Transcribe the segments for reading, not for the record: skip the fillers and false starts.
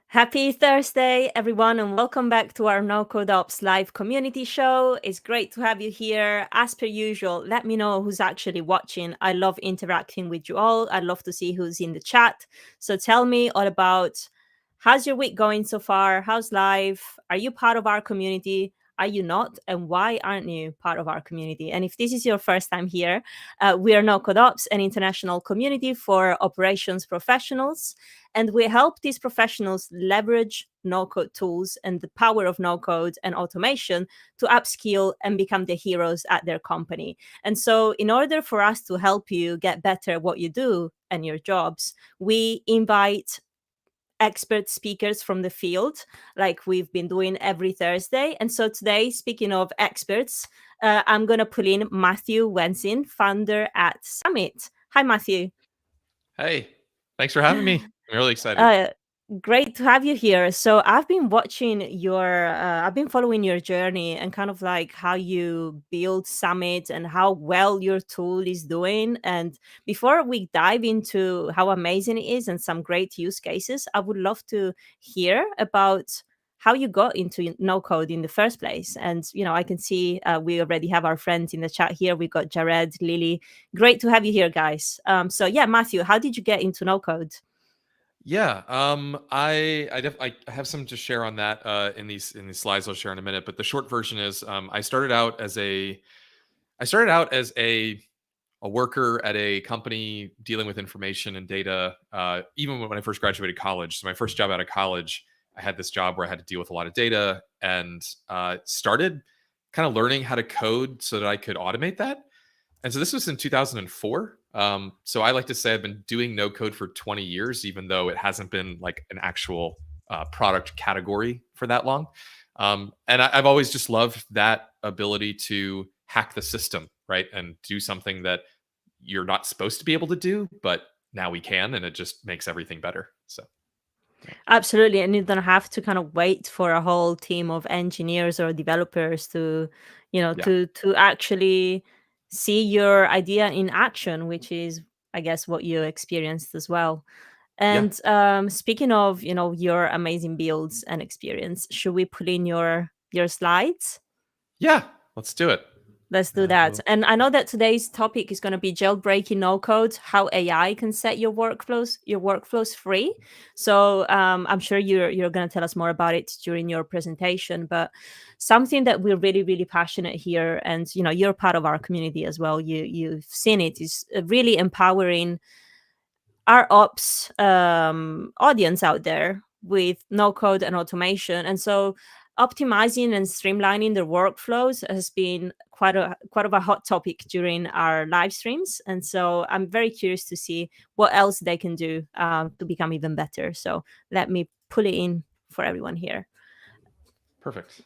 Happy Thursday, everyone, and welcome back to our NoCodeOps live community show. It's great to have you here. As per usual, let me know who's actually watching. I love interacting with you all. I'd love to see who's in the chat. So tell me all about how's your week going so far? How's life? Are you part of our community? Are you not? And why aren't you part of our community? And if this is your first time here, we are NoCodeOps, an international community for operations professionals. And we help these professionals leverage no code tools and the power of no code and automation to upskill and become the heroes at their company. And so, in order for us to help you get better at what you do and your jobs, we invite expert speakers from the field, like we've been doing every Thursday. And so, today, speaking of experts, I'm going to pull in Matthew Wensing, founder at Summit. Hi, Matthew. Hey, thanks for having me. I'm really excited. Uh, Great to have you here. So I've been watching I've been following your journey and kind of like how you build Summit and how well your tool is doing. And before we dive into how amazing it is and some great use cases, I would love to hear about how you got into no code in the first place. And, I can see we already have our friends in the chat here. We've got Jared, Lily. Great to have you here, guys. So yeah, Matthew, how did you get into no code? Yeah, I have some to share on that in these slides I'll share in a minute. But the short version is I started out as a worker at a company dealing with information and data. Even when I first graduated college, so my first job out of college, I had this job where I had to deal with a lot of data and started kind of learning how to code so that I could automate that. And so this was in 2004. So I like to say I've been doing no code for 20 years, even though it hasn't been like an actual product category for that long. And I've always just loved that ability to hack the system, right? And do something that you're not supposed to be able to do, but now we can, and it just makes everything better. So Absolutely, and you don't have to kind of wait for a whole team of engineers or developers to, yeah, to actually see your idea in action, which is, I guess, what you experienced as well. yeah, And speaking of, your amazing builds and experience, should we pull in your slides? yeah. Let's do it. Let's do that. And I know that today's topic is going to be jailbreaking no code, how AI can set your workflows free. So I'm sure you're going to tell us more about it during your presentation. But something that we're really really passionate here, and you're part of our community as well. You've seen it is really empowering our ops audience out there with no code and automation. And so optimizing and streamlining their workflows has been quite of a hot topic during our live streams. And so I'm very curious to see what else they can do to become even better. So let me pull it in for everyone here. Perfect.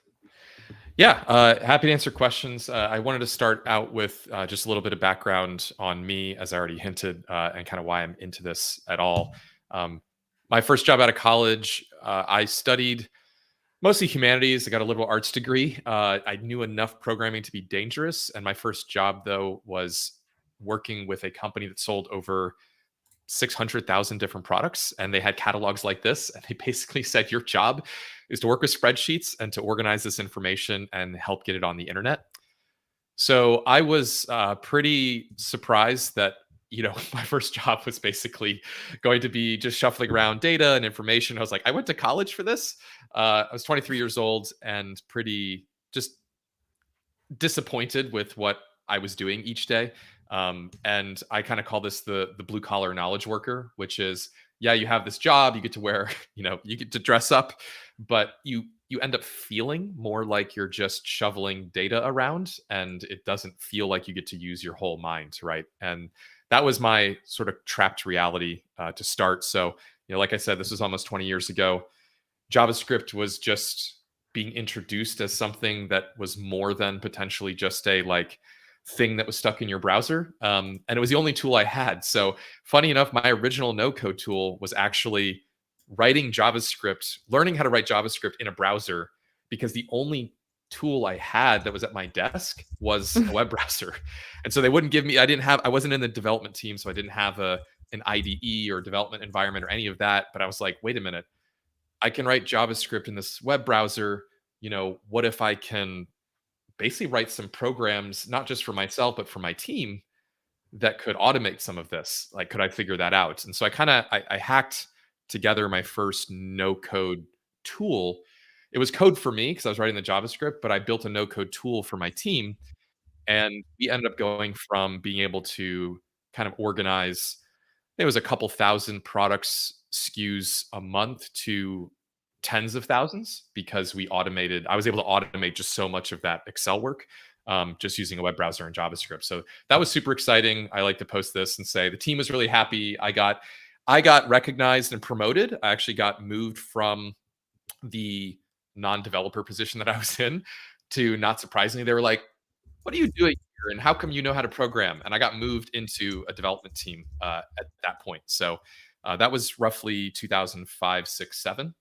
Yeah, happy to answer questions. I wanted to start out with just a little bit of background on me, as I already hinted, and kind of why I'm into this at all. Um, my first job out of college, I studied mostly humanities. I got a liberal arts degree. I knew enough programming to be dangerous. And my first job, though, was working with a company that sold over 600,000 different products, and they had catalogs like this, and they basically said your job is to work with spreadsheets and to organize this information and help get it on the internet. So I was pretty surprised that my first job was basically going to be just shuffling around data and information. I was like, I went to college for this. I was 23 years old and pretty just disappointed with what I was doing each day. And I kind of call this the blue collar knowledge worker, which is, yeah, you have this job, you get to wear, you get to dress up, but you end up feeling more like you're just shoveling data around, and it doesn't feel like you get to use your whole mind, right? And that was my sort of trapped reality to start. So, like I said, this was almost 20 years ago. JavaScript was just being introduced as something that was more than potentially just a thing that was stuck in your browser. And it was the only tool I had. So funny enough, my original no code tool was actually writing JavaScript, learning how to write JavaScript in a browser, because the only tool I had that was at my desk was a web browser. And so they wouldn't give me, I wasn't in the development team, so I didn't have an IDE or development environment or any of that. But I was like, wait a minute, I can write JavaScript in this web browser. What if I can basically write some programs, not just for myself, but for my team that could automate some of this? Like, could I figure that out? And so I hacked together my first no code tool. It was code for me because I was writing the JavaScript, but I built a no code tool for my team. And we ended up going from being able to kind of organize, it was a couple thousand products SKUs a month to tens of thousands because I was able to automate just so much of that Excel work, just using a web browser and JavaScript. So that was super exciting. I like to post this and say the team was really happy. I got recognized and promoted. I actually got moved from the non-developer position that I was in to, not surprisingly, they were like, "What are you doing here? And how come you know how to program?" And I got moved into a development team at that point. So that was roughly 2005, 6, 7.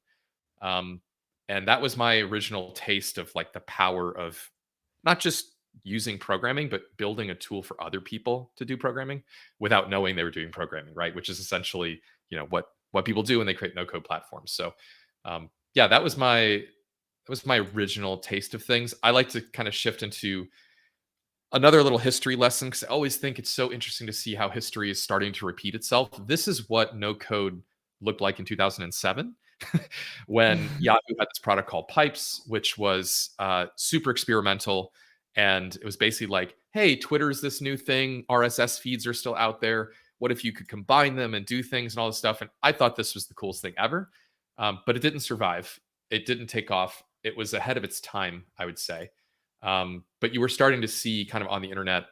Um, and that was my original taste of like the power of not just using programming, but building a tool for other people to do programming without knowing they were doing programming, right? Which is essentially, what people do when they create no code platforms. So yeah, that was my original taste of things. I like to kind of shift into another little history lesson because I always think it's so interesting to see how history is starting to repeat itself. This is what no code looked like in 2007 when Yahoo had this product called Pipes, which was super experimental. And it was basically like, hey, Twitter's this new thing. RSS feeds are still out there. What if you could combine them and do things and all this stuff? And I thought this was the coolest thing ever. But it didn't survive. It didn't take off. It was ahead of its time, I would say. But you were starting to see kind of on the internet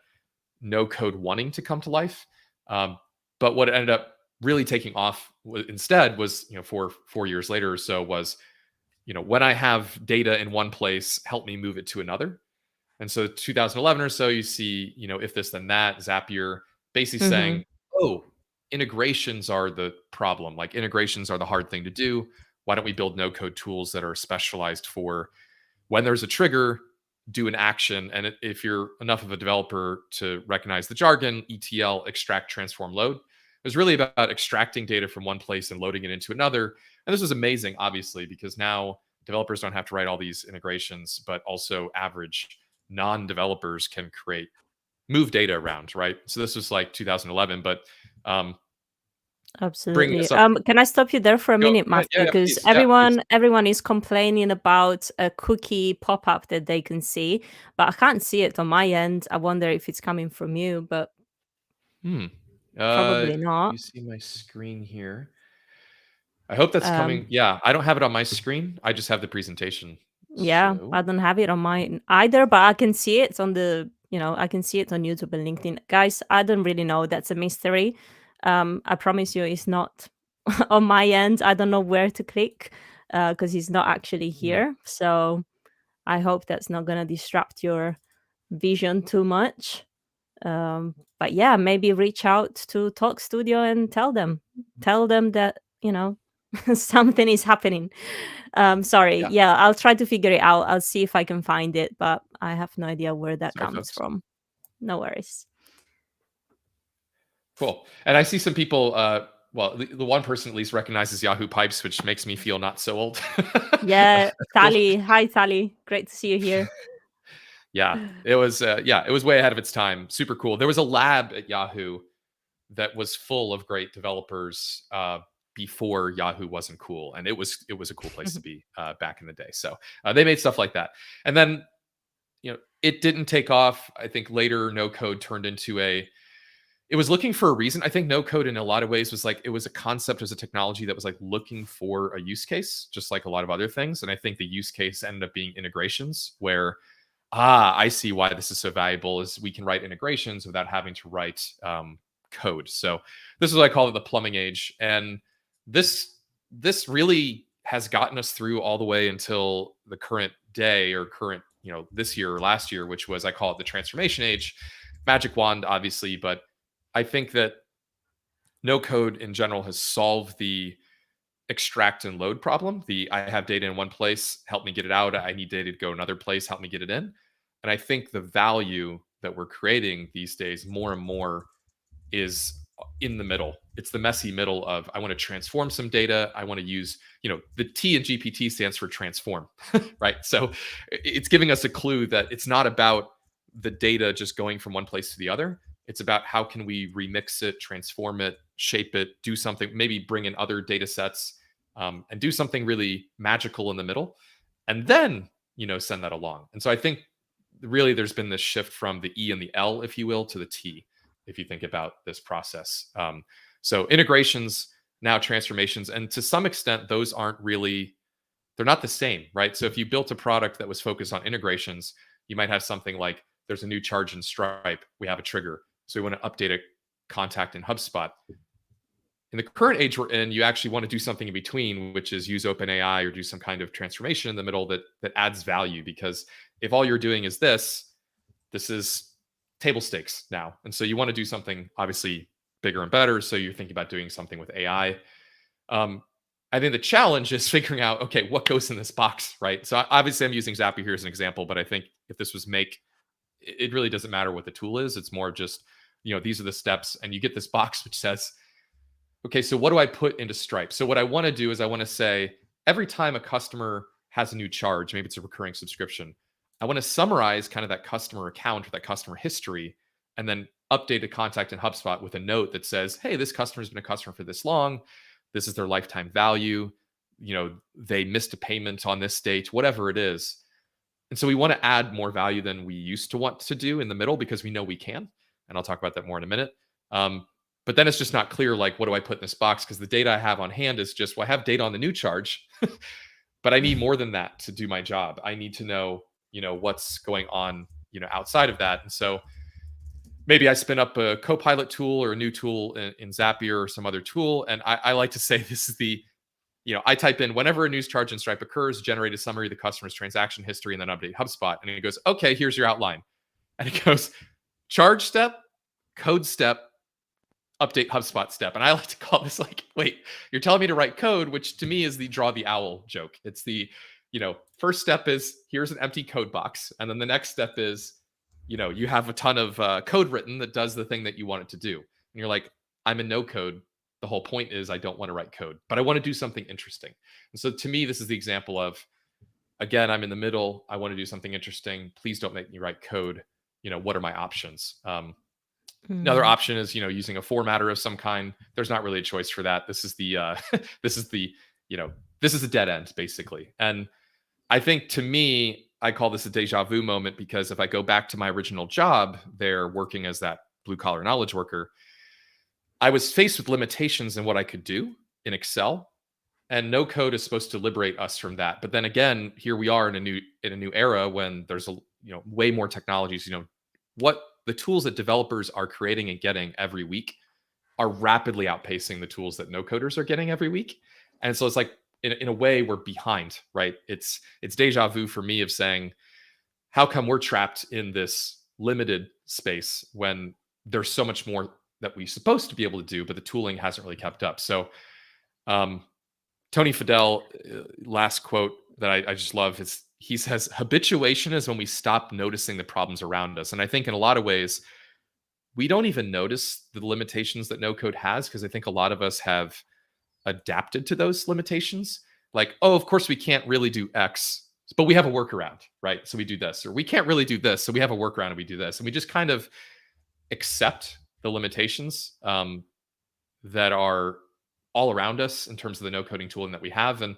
no code wanting to come to life. But what ended up really taking off instead was, 4 years later or so, was, when I have data in one place, help me move it to another. And so 2011 or so, you see, if this then that, Zapier basically Hmm. saying, oh, integrations are the problem. Like, integrations are the hard thing to do. Why don't we build no code tools that are specialized for when there's a trigger, do an action. And if you're enough of a developer to recognize the jargon, ETL, extract, transform, load, it was really about extracting data from one place and loading it into another. And this was amazing, obviously, because now developers don't have to write all these integrations, but also average non-developers can move data around, right? So this was like 2011, but bringing Absolutely. us up, Can I stop you there for a go, minute, go ahead. Matthew? Yeah, yeah, Because please. Yeah, please. everyone is complaining about a cookie pop-up that they can see, but I can't see it on my end. I wonder if it's coming from you, but Hmm. probably not. You see my screen here. I hope that's Um, coming. Yeah, I don't have it on my screen. I just have the presentation. Yeah, So, I don't have it on mine either, but I can see it on I can see it on YouTube and LinkedIn. Guys, I don't really know. That's a mystery. I promise you it's not on my end. I don't know where to click because he's not actually hmm, here. So I hope that's not gonna disrupt your vision too much. But yeah, maybe reach out to Talk Studio and tell them that, something is happening. Sorry. yeah. Yeah, I'll try to figure it out. I'll see if I can find it, but I have no idea where that Sorry, comes folks. from. No worries. Cool. And I see some people. Well, the one person at least recognizes Yahoo Pipes, which makes me feel not so old. Yeah, Cool. Sally. Hi, Sally. Great to see you here. Yeah, it was. Yeah, it was way ahead of its time. Super cool. There was a lab at Yahoo that was full of great developers before Yahoo wasn't cool, and it was a cool place to be back in the day. So they made stuff like that, and then it didn't take off. I think later no code turned into it was looking for a reason. I think no code in a lot of ways was like, it was a concept, as a technology that was like looking for a use case, just like a lot of other things. And I think the use case ended up being integrations where, I see why this is so valuable, is we can write integrations without having to write code. So this is what I call it, the plumbing age. And this really has gotten us through all the way until the current day, or current, this year or last year, which was, I call it the transformation age. Magic wand, obviously, but I think that no code in general has solved the extract and load problem. I have data in one place, help me get it out. I need data to go another place, help me get it in. And I think the value that we're creating these days more and more is in the middle. It's the messy middle of I want to transform some data. I want to use, the T in GPT stands for transform, right? So it's giving us a clue that it's not about the data just going from one place to the other. It's about how can we remix it, transform it, shape it, do something, maybe bring in other data sets, and do something really magical in the middle, and then send that along. And so I think really there's been this shift from the E and the L, if you will, to the T, if you think about this process. So integrations, now transformations, and to some extent, those aren't really, they're not the same, right? So if you built a product that was focused on integrations, you might have something like there's a new charge in Stripe, we have a trigger, so we want to update a contact in HubSpot. In the current age we're in, you actually want to do something in between, which is use OpenAI or do some kind of transformation in the middle that adds value. Because if all you're doing is this is table stakes now. And so you want to do something obviously bigger and better. So you're thinking about doing something with AI. I think the challenge is figuring out, okay, what goes in this box, right? So obviously I'm using Zapier here as an example, but I think if this was Make, it really doesn't matter what the tool is. It's more just, these are the steps, and you get this box which says, okay, so what do I put into Stripe? So what I want to do is I want to say every time a customer has a new charge, maybe it's a recurring subscription, I want to summarize kind of that customer account or that customer history, and then update a contact in HubSpot with a note that says, hey, this customer's been a customer for this long. This is their lifetime value. They missed a payment on this date, whatever it is. And so we want to add more value than we used to want to do in the middle because we know we can. And I'll talk about that more in a minute. But then it's just not clear, like, what do I put in this box? Because the data I have on hand is just, well, I have data on the new charge, but I need more than that to do my job. I need to know, what's going on, outside of that. And so maybe I spin up a Copilot tool or a new tool in Zapier or some other tool. And I like to say this is the, I type in whenever a news charge in Stripe occurs, generate a summary of the customer's transaction history, and then update HubSpot. And it goes, okay, here's your outline. And it goes, charge step, code step, update HubSpot step. And I like to call this like, wait, you're telling me to write code, which to me is the draw the owl joke. It's the, first step is here's an empty code box. And then the next step is, you have a ton of code written that does the thing that you want it to do. And you're like, I'm in no code. The whole point is I don't want to write code, but I want to do something interesting. And so to me, this is the example of, again, I'm in the middle. I want to do something interesting. Please don't make me write code. What are my options? Another option is, using a formatter of some kind. There's not really a choice for that. This is the, this is a dead end basically. And I think to me, I call this a deja vu moment because if I go back to my original job there working as that blue collar knowledge worker, I was faced with limitations in what I could do in Excel, and no code is supposed to liberate us from that. But then again, here we are in a new era when there's way more technologies. What the tools that developers are creating and getting every week are rapidly outpacing the tools that no coders are getting every week. And so it's like, in a way, we're behind, right? It's deja vu for me of saying, how come we're trapped in this limited space when there's so much more that we're supposed to be able to do, but the tooling hasn't really kept up. So Tony Fadell, last quote that I just love is, he says, habituation is when we stop noticing the problems around us. And I think in a lot of ways, we don't even notice the limitations that no code has, because I think a lot of us have adapted to those limitations. Like, oh, of course we can't really do X, but we have a workaround, right? So we do this. Or we can't really do this, so we have a workaround and we do this. And we just kind of accept the limitations that are all around us in terms of the no coding tooling that we have. And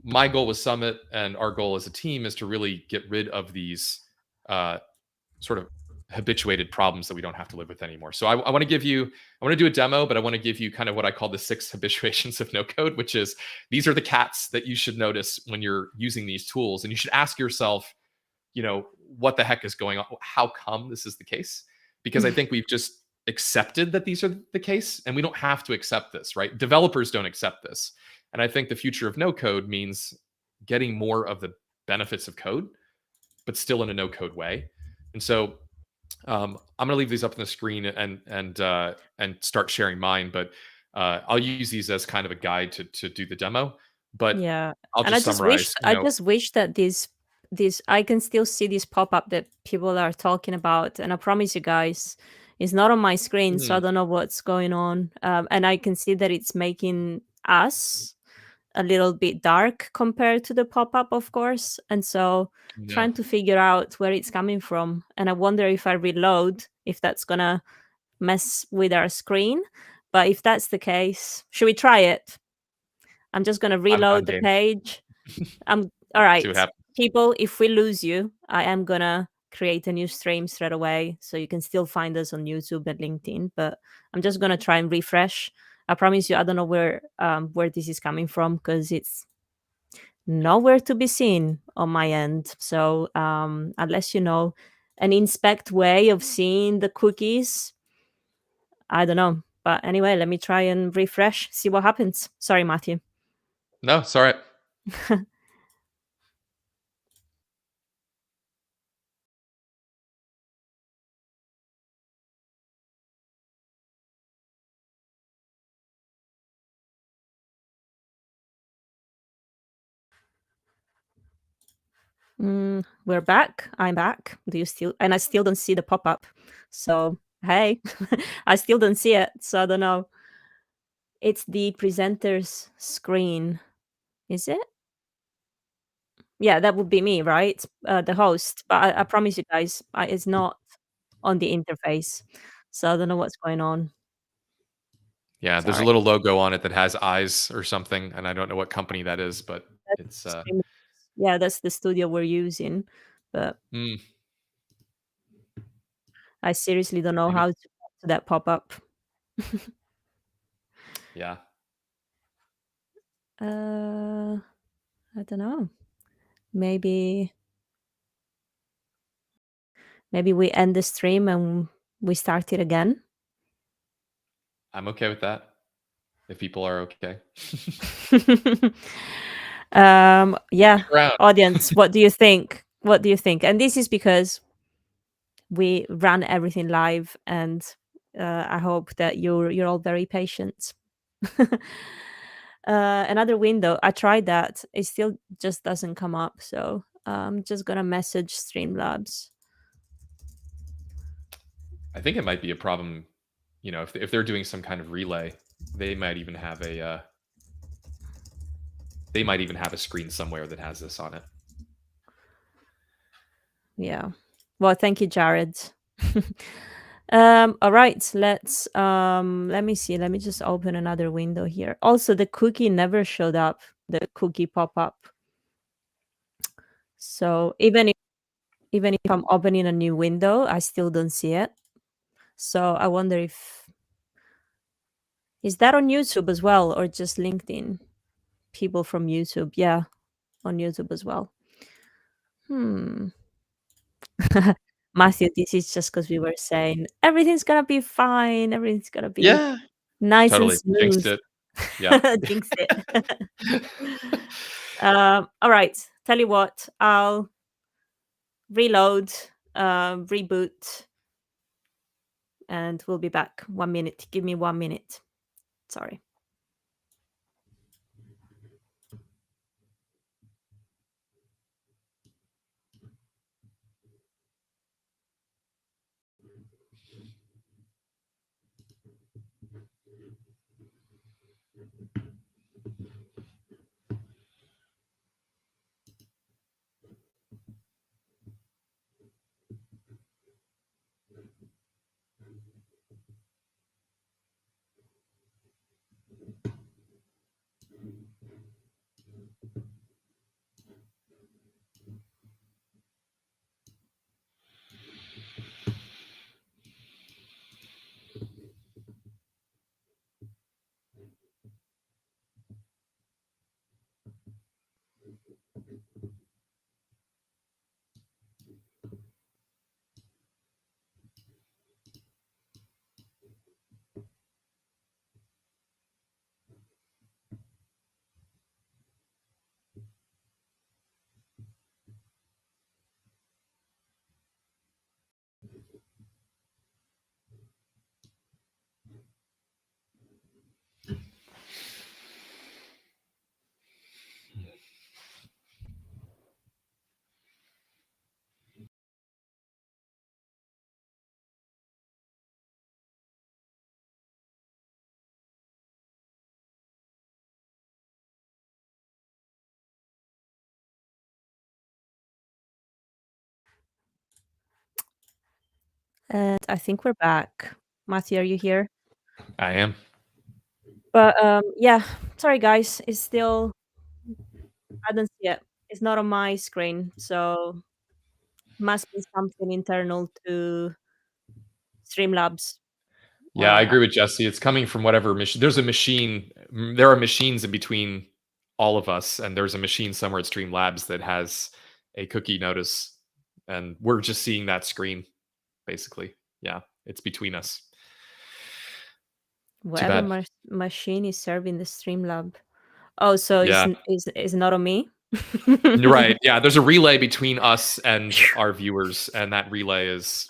my goal with Summit and our goal as a team is to really get rid of these sort of habituated problems that we don't have to live with anymore. So I want to do a demo, but I want to give you kind of what I call the 6 habituations of no code, which is, these are the cats that you should notice when you're using these tools. And you should ask yourself, what the heck is going on? How come this is the case? Because I think we've just accepted that these are the case, and we don't have to accept this, right? Developers don't accept this. And I think the future of no code means getting more of the benefits of code, but still in a no code way. And so I'm going to leave these up on the screen and start sharing mine, but I'll use these as kind of a guide to do the demo. But Yeah, I'll and just summarize. I just wish that this I can still see this pop up that people are talking about, and I promise you guys, It's not on my screen, so I Mm, don't know what's going on. And I can see that it's making us a little bit dark compared to the pop-up, of course. And so no. trying to figure out where it's coming from. And I wonder if I reload, if that's gonna mess with our screen. But if that's the case, should we try it? I'm just gonna I'm reload the game. page. I'm all See what right. happens. People, if we lose you, I am gonna create a new stream straight away so you can still find us on YouTube and LinkedIn. But I'm just gonna try and refresh. I promise you, I don't know where this is coming from because it's nowhere to be seen on my end. So unless you know an inspect way of seeing the cookies, I don't know. But anyway, let me try and refresh, see what happens. Sorry, Matthew. No, sorry. We're back. I'm back. Do you still? And I still don't see the pop up. So hey, I still don't see it. So I don't know. It's the presenter's screen. Is it? Yeah, that would be me, right? The host. But I promise you guys, it's not on the interface. So I don't know what's going on. Yeah, there's a Sorry. little logo on it that has eyes or something, and I don't know what company that is, but That's it's Stream- yeah, that's the studio we're using. But mm, I seriously don't know maybe. how to get to that pop up. Yeah. uh, I don't know. Maybe maybe we end the stream and we start it again. I'm okay with that. If people are okay. Yeah, Stick around. audience, what do you think? What do you think? And this is because we run everything live, and I hope that you're all very patient. Another window. I tried that. It still just doesn't come up. So I'm just gonna message Streamlabs. I think it might be a problem, if they're doing some kind of relay, they might even have a screen somewhere that has this on it. Yeah. Well, thank you, Jared. All right, let me see. Let me just open another window here. Also, the cookie never showed up, the cookie pop-up. So even if I'm opening a new window, I still don't see it. So I wonder if is that on YouTube as well or just LinkedIn? People from YouTube. Yeah, on YouTube as well. Hmm. Matthew, this is just because we were saying everything's gonna be fine, everything's gonna be Yeah. nice and Totally. Jinxed smooth. it. Yep. Jinxed it. All right. Tell you what, I'll reload, reboot, and we'll be back. 1 minute. Give me 1 minute. Sorry. And I think we're back. Matthew, are you here? I am. But yeah, sorry guys, it's still I don't see it. It's not on my screen, so must be something internal to Streamlabs. Yeah, I Or agree with Jesse. It's coming from whatever machine. There's a machine. There are machines in between all of us, and there's a machine somewhere at Streamlabs that has a cookie notice, and we're just seeing that screen, basically. Yeah, it's between us. Too whatever bad. machine is serving the Streamlab. Oh, so Yeah, it's not on me. you're right. Yeah, there's a relay between us and our viewers, and that relay is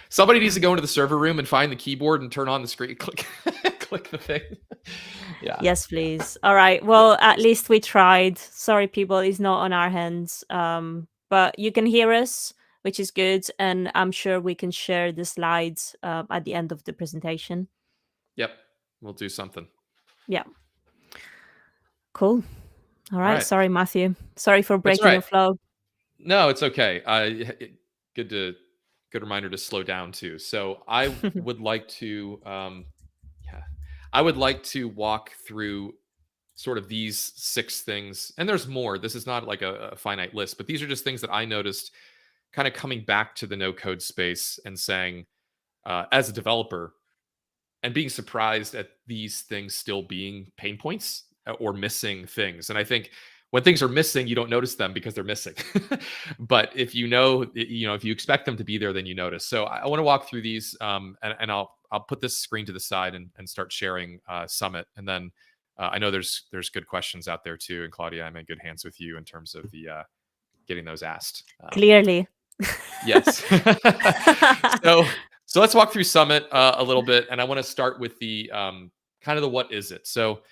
somebody needs to go into the server room and find the keyboard and turn on the screen. Click, click the thing. Yeah. Yes, please. All right. Yeah. Well, at least we tried. Sorry, people, it's not on our hands. But you can hear us, which is good, and I'm sure we can share the slides at the end of the presentation. Yep. We'll do something. Yeah. Cool. All All right. right. Sorry, Matthew. Sorry for That's all breaking right. your flow. No, it's okay. Good reminder to slow down too. So I would like to, yeah, I would like to walk through sort of these 6 things, and there's more. This is not like a finite list, but these are just things that I noticed kind of coming back to the no code space and saying, as a developer, and being surprised at these things still being pain points or missing things. And I think when things are missing, you don't notice them because they're missing. But if you know, if you expect them to be there, then you notice. So I want to walk through these, and I'll put this screen to the side and start sharing Summit, and then I know there's good questions out there too. And Claudia, I'm in good hands with you in terms of the getting those asked. Clearly. Yes. so so let's walk through Summit a little bit, and I want to start with the kind of the what is it. So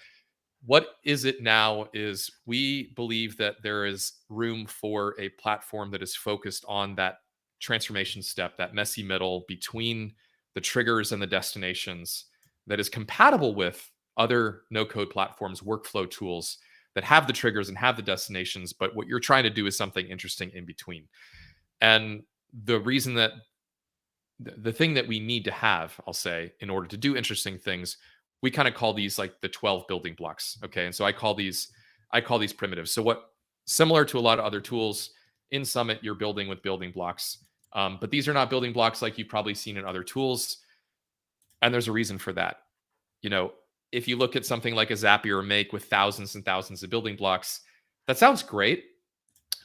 what is it now is we believe that there is room for a platform that is focused on that transformation step, that messy middle between the triggers and the destinations, that is compatible with other no code platforms, workflow tools that have the triggers and have the destinations. But what you're trying to do is something interesting in between. And the reason that the thing that we need to have, I'll say, in order to do interesting things, we kind of call these like the 12 building blocks. Okay. And so I call these primitives. So what similar to a lot of other tools in Summit, you're building with building blocks. But these are not building blocks like you've probably seen in other tools. And there's a reason for that. If you look at something like a Zapier or Make with thousands and thousands of building blocks, that sounds great.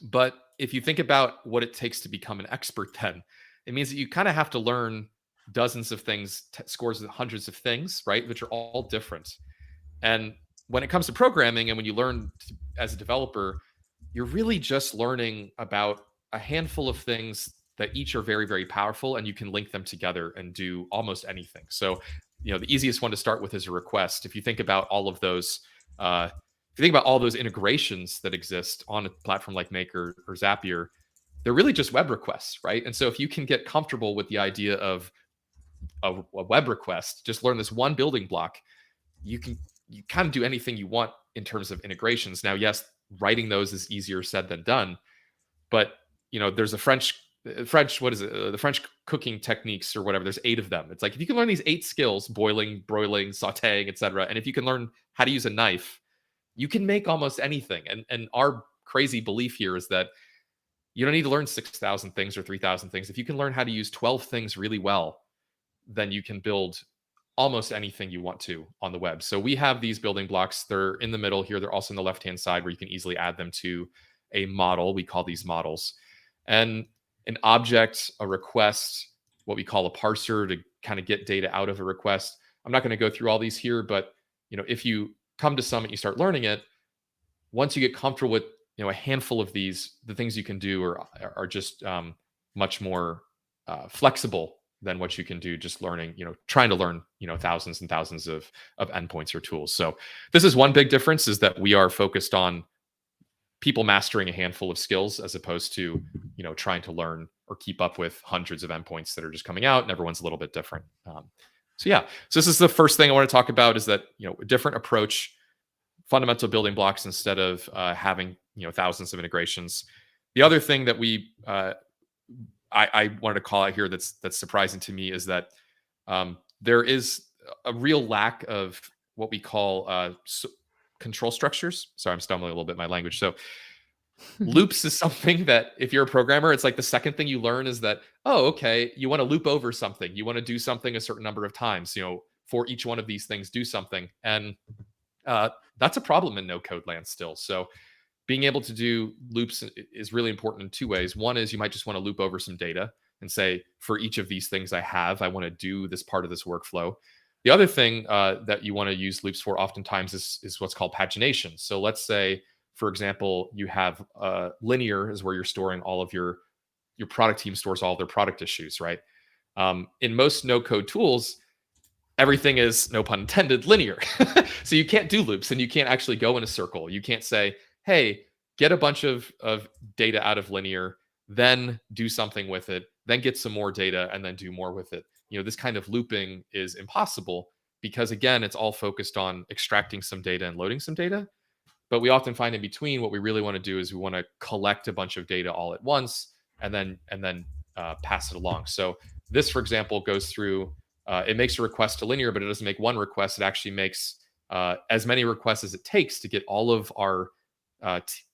But if you think about what it takes to become an expert, then it means that you kind of have to learn dozens of things, scores of hundreds of things, right? Which are all different. And when it comes to programming and when you learn as a developer, you're really just learning about a handful of things that each are very, very powerful, and you can link them together and do almost anything. So, the easiest one to start with is a request. If you think about all of those, if you think about all those integrations that exist on a platform like Make or Zapier, they're really just web requests, right? And so if you can get comfortable with the idea of a web request, just learn this one building block, you kind of do anything you want in terms of integrations. Now, yes, writing those is easier said than done, but there's a French, what is it? The French cooking techniques or whatever. There's 8 of them. It's like if you can learn these 8 skills: boiling, broiling, sautéing, etc., and if you can learn how to use a knife, you can make almost anything. And our crazy belief here is that you don't need to learn 6,000 things or 3,000 things. If you can learn how to use 12 things really well, then you can build almost anything you want to on the web. So we have these building blocks. They're in the middle here. They're also on the left-hand side where you can easily add them to a model. We call these models. And an object, a request, what we call a parser to kind of get data out of a request. I'm not going to go through all these here, but if you come to Summit, you start learning it. Once you get comfortable with a handful of these, the things you can do are just much more flexible than what you can do just learning, trying to learn, thousands and thousands of endpoints or tools. So this is one big difference, is that we are focused on people mastering a handful of skills as opposed to, trying to learn or keep up with hundreds of endpoints that are just coming out, and everyone's a little bit different. So this is the first thing I want to talk about, is that, a different approach, fundamental building blocks instead of having, thousands of integrations. The other thing that I wanted to call out here that's surprising to me is that there is a real lack of what we call control structures. Sorry, I'm stumbling a little bit in my language. So loops is something that if you're a programmer, it's like the second thing you learn is that, oh, okay, you want to loop over something. You want to do something a certain number of times, for each one of these things, do something. And that's a problem in no code land still. So being able to do loops is really important in two ways. One is you might just want to loop over some data and say, for each of these things I want to do this part of this workflow. The other thing that you want to use loops for oftentimes is what's called pagination. So let's say, for example, you have linear is where you're storing all of your product team stores all of their product issues, right? In most no code tools, everything is, no pun intended, linear. So you can't do loops and you can't actually go in a circle. You can't say, hey, get a bunch of data out of linear, then do something with it, then get some more data and then do more with it. This kind of looping is impossible because, again, it's all focused on extracting some data and loading some data. But we often find in between what we really want to do is we want to collect a bunch of data all at once and then pass it along. So this, for example, goes through, it makes a request to linear, but it doesn't make one request. It actually makes as many requests as it takes to get all of our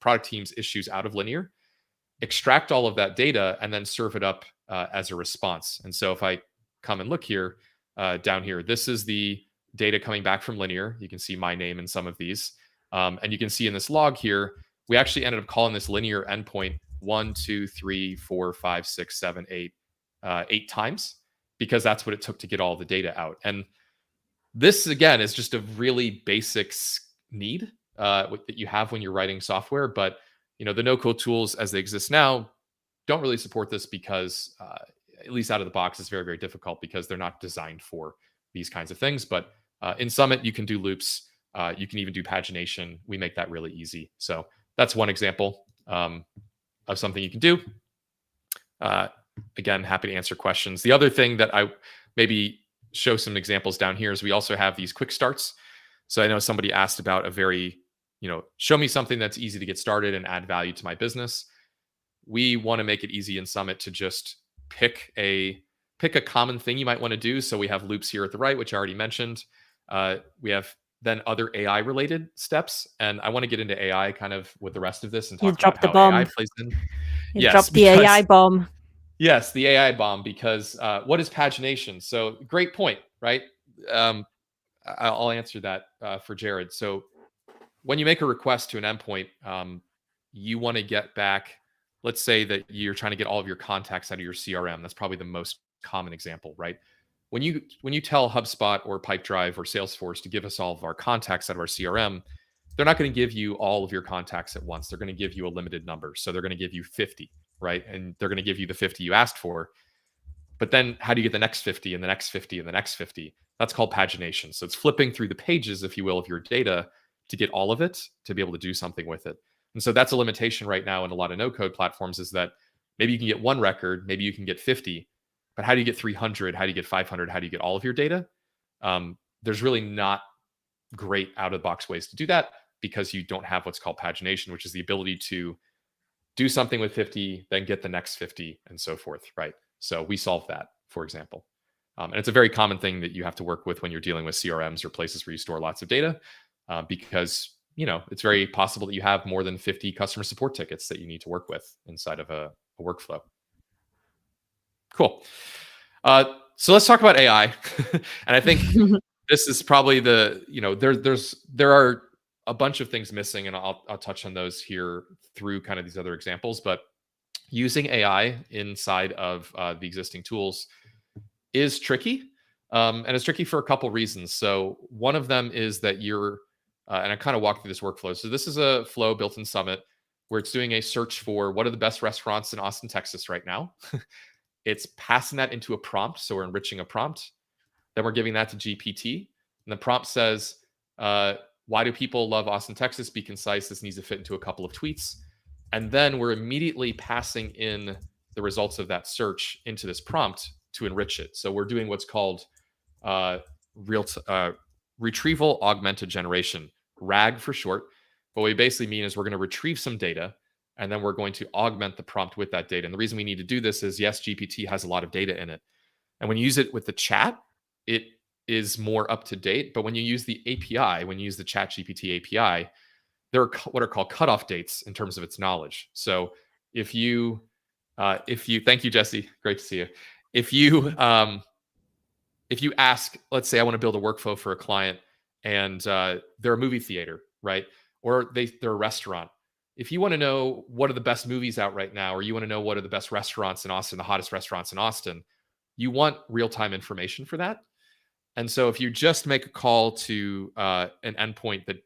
product team's issues out of linear, extract all of that data, and then serve it up as a response. And so if I come and look here, down here, this is the data coming back from linear. You can see my name in some of these. And you can see in this log here, we actually ended up calling this linear endpoint 1, 2, 3, 4, 5, 6, 7, 8, 8 times, because that's what it took to get all the data out. And this, again, is just a really basic need that you have when you're writing software. But the no-code tools as they exist now don't really support this because, at least out of the box, it's very, very difficult because they're not designed for these kinds of things. But in Summit, you can do loops. You can even do pagination. We make that really easy. So that's one example of something you can do. Again, happy to answer questions. The other thing that I maybe show some examples down here is we also have these quick starts. So I know somebody asked about a very, show me something that's easy to get started and add value to my business. We want to make it easy in Summit to just pick a common thing you might want to do. So we have loops here at the right, which I already mentioned. We have then other AI related steps. And I want to get into AI kind of with the rest of this and talk about how AI plays in. You dropped the AI bomb. Yes, the AI bomb, because what is pagination? So great point, right? I'll answer that for Jared. So when you make a request to an endpoint, you want to get back, let's say that you're trying to get all of your contacts out of your CRM. That's probably the most common example, right? When you tell HubSpot or Pipedrive or Salesforce to give us all of our contacts out of our CRM, they're not going to give you all of your contacts at once. They're going to give you a limited number. So they're going to give you 50, right? And they're going to give you the 50 you asked for. But then how do you get the next 50 and the next 50 and the next 50? That's called pagination. So it's flipping through the pages, if you will, of your data to get all of it, to be able to do something with it. And so that's a limitation right now in a lot of no-code platforms, is that maybe you can get one record, maybe you can get 50, but how do you get 300? How do you get 500? How do you get all of your data? There's really not great out-of-the-box ways to do that, because you don't have what's called pagination, which is the ability to do something with 50, then get the next 50, and so forth, right? So we solve that, for example. And it's a very common thing that you have to work with when you're dealing with CRMs or places where you store lots of data, because it's very possible that you have more than 50 customer support tickets that you need to work with inside of a workflow. Cool. So let's talk about AI. And I think this is probably there are a bunch of things missing, and I'll touch on those here through kind of these other examples. But using AI inside of the existing tools is tricky, and it's tricky for a couple reasons. So one of them is that and I kind of walked through this workflow. So this is a flow built in Summit where it's doing a search for what are the best restaurants in Austin, Texas right now. It's passing that into a prompt. So we're enriching a prompt. Then we're giving that to GPT. And the prompt says, why do people love Austin, Texas? Be concise. This needs to fit into a couple of tweets. And then we're immediately passing in the results of that search into this prompt to enrich it. So we're doing what's called retrieval augmented generation, RAG for short. But what we basically mean is we're going to retrieve some data, and then we're going to augment the prompt with that data. And the reason we need to do this is, yes, GPT has a lot of data in it. And when you use it with the chat, it is more up to date. But when you use the API, when you use the Chat GPT API, there are what are called cutoff dates in terms of its knowledge. So if you, thank you, Jesse, great to see you. If you ask, let's say I want to build a workflow for a client, and they're a movie theater, right? Or they're a restaurant. If you want to know what are the best movies out right now, or you want to know what are the best restaurants in Austin, the hottest restaurants in Austin, you want real-time information for that. And so if you just make a call to an endpoint that